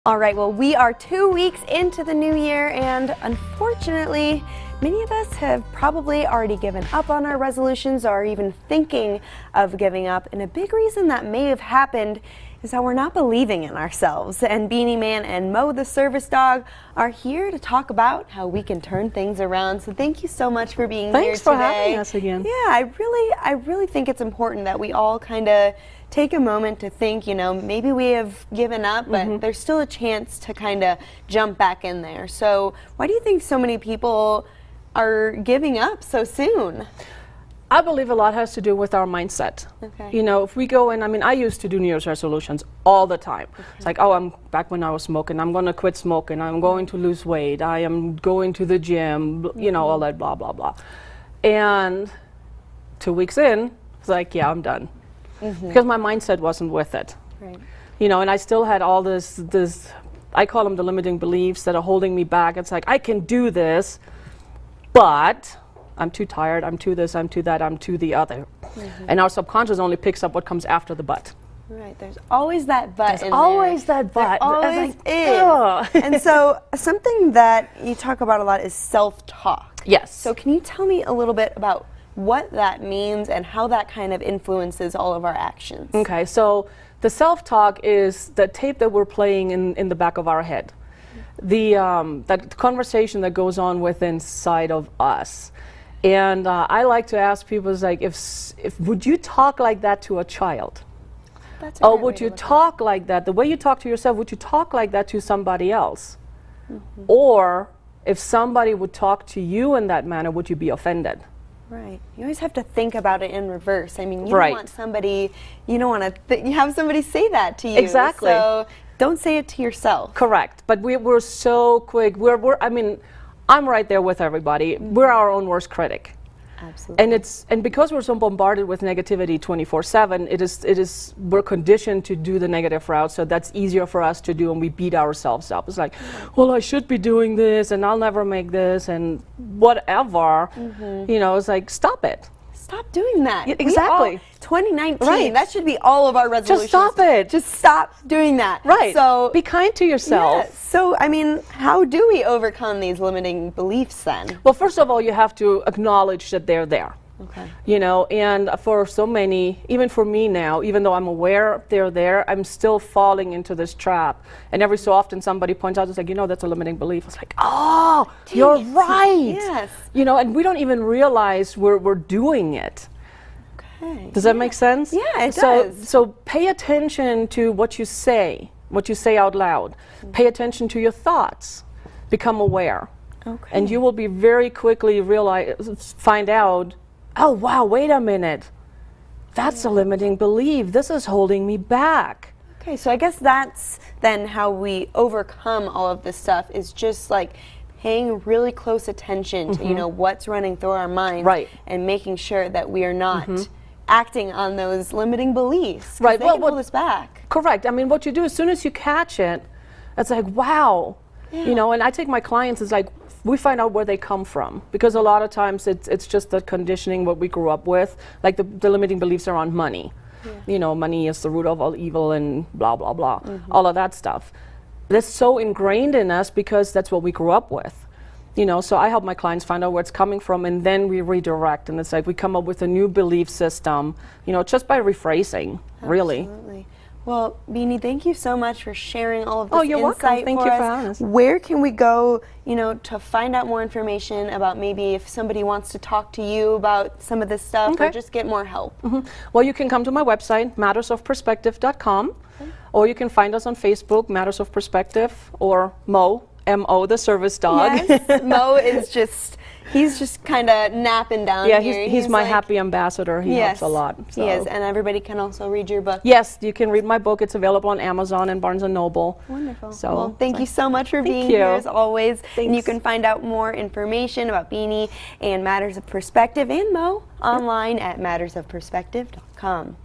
All right, well, we are 2 weeks into the new year, and unfortunately, many of us have probably already given up on our resolutions or even thinking of giving up. And a big reason that may have happened is that we're not believing in ourselves. And Beenie Man and Mo the service dog are here to talk about how we can turn things around. So thank you so much for being here today. Thanks for having us again. Yeah, I really think it's important that we all kind of take a moment to think, you know, maybe we have given up, but there's still a chance to kind of jump back in there. So why do you think so many people are giving up so soon? I believe a lot has to do with our mindset. Okay. You know, if we go and, I used to do New Year's resolutions all the time. Okay. It's like, oh, I'm back when I was smoking, I'm going to quit smoking, I'm going to lose weight, I am going to the gym, you know, all that blah, blah, blah. And 2 weeks in, it's like, yeah, I'm done. Because my mindset wasn't with it. Right. You know, and I still had all this, I call them the limiting beliefs that are holding me back. It's like, I can do this, but I'm too tired, I'm too this, I'm too that, I'm too the other. And our subconscious only picks up what comes after the but. Right, there's always that but There's always that but. There always is. And so something that you talk about a lot is self-talk. Yes. So can you tell me a little bit about what that means and how that kind of influences all of our actions? Okay, so the self-talk is the tape that we're playing in the back of our head. That conversation that goes on within inside of us. And I like to ask people, is like, if would you talk like that to a child? Or would you talk like that, the way you talk to yourself, would you talk like that to somebody else? Or if somebody would talk to you in that manner, would you be offended? Right. You always have to think about it in reverse. I mean, you don't want somebody, you don't want to have somebody say that to you. Exactly. So don't say it to yourself. Correct. But we're so quick. I'm right there with everybody. We're our own worst critic. Absolutely. And because we're so bombarded with negativity 24/7, we're conditioned to do the negative route, so that's easier for us to do, and we beat ourselves up. It's like, well, I should be doing this, and I'll never make this, and whatever. You know, it's like, stop it. Stop doing that. Exactly. 2019, right. That should be all of our resolutions. Just stop it. Just stop doing that. Right. So be kind to yourself. Yeah. So, I mean, how do we overcome these limiting beliefs then? Well, first of all, you have to acknowledge that they're there. Okay. You know, and for so many, even for me now, even though I'm aware they're there, I'm still falling into this trap. And every so often somebody points out, it's like, you know, that's a limiting belief. It's like, oh, you're right. Yes. You know, and we don't even realize we're doing it. Okay. Does that make sense? Yeah, it does. So pay attention to what you say out loud. Pay attention to your thoughts. Become aware. Okay. And you will be very quickly find out, oh, wow, wait a minute. That's a limiting belief. This is holding me back. Okay, so I guess that's then how we overcome all of this stuff, is just like paying really close attention to, you know, what's running through our minds. Right. And making sure that we are not acting on those limiting beliefs. Right. They can hold us back. Correct. I mean, what you do, as soon as you catch it, it's like, wow. Yeah. You know, and I take my clients, it's like, we find out where they come from, because a lot of times it's just the conditioning, what we grew up with, like the limiting beliefs around money. Yeah. You know, money is the root of all evil and blah, blah, blah, all of that stuff. That's so ingrained in us because that's what we grew up with. You know, so I help my clients find out where it's coming from, and then we redirect, and it's like we come up with a new belief system, you know, just by rephrasing, really. Absolutely. Well, Beenie, thank you so much for sharing all of this you're welcome. Thank you for having us. Where can we go, you know, to find out more information about maybe if somebody wants to talk to you about some of this stuff or just get more help? Well, you can come to my website, mattersofperspective.com, or you can find us on Facebook, Matters of Perspective, or Mo, M-O, the service dog. Yes, Mo is he's just kind of napping down here. Yeah, he's my like, happy ambassador. He helps a lot. So. He is, and everybody can also read your book. Yes, you can read my book. It's available on Amazon and Barnes & Noble. Wonderful. So, well, thank you so much for being here, as always. Thanks. And you can find out more information about Beenie and Matters of Perspective and Mo online at mattersofperspective.com.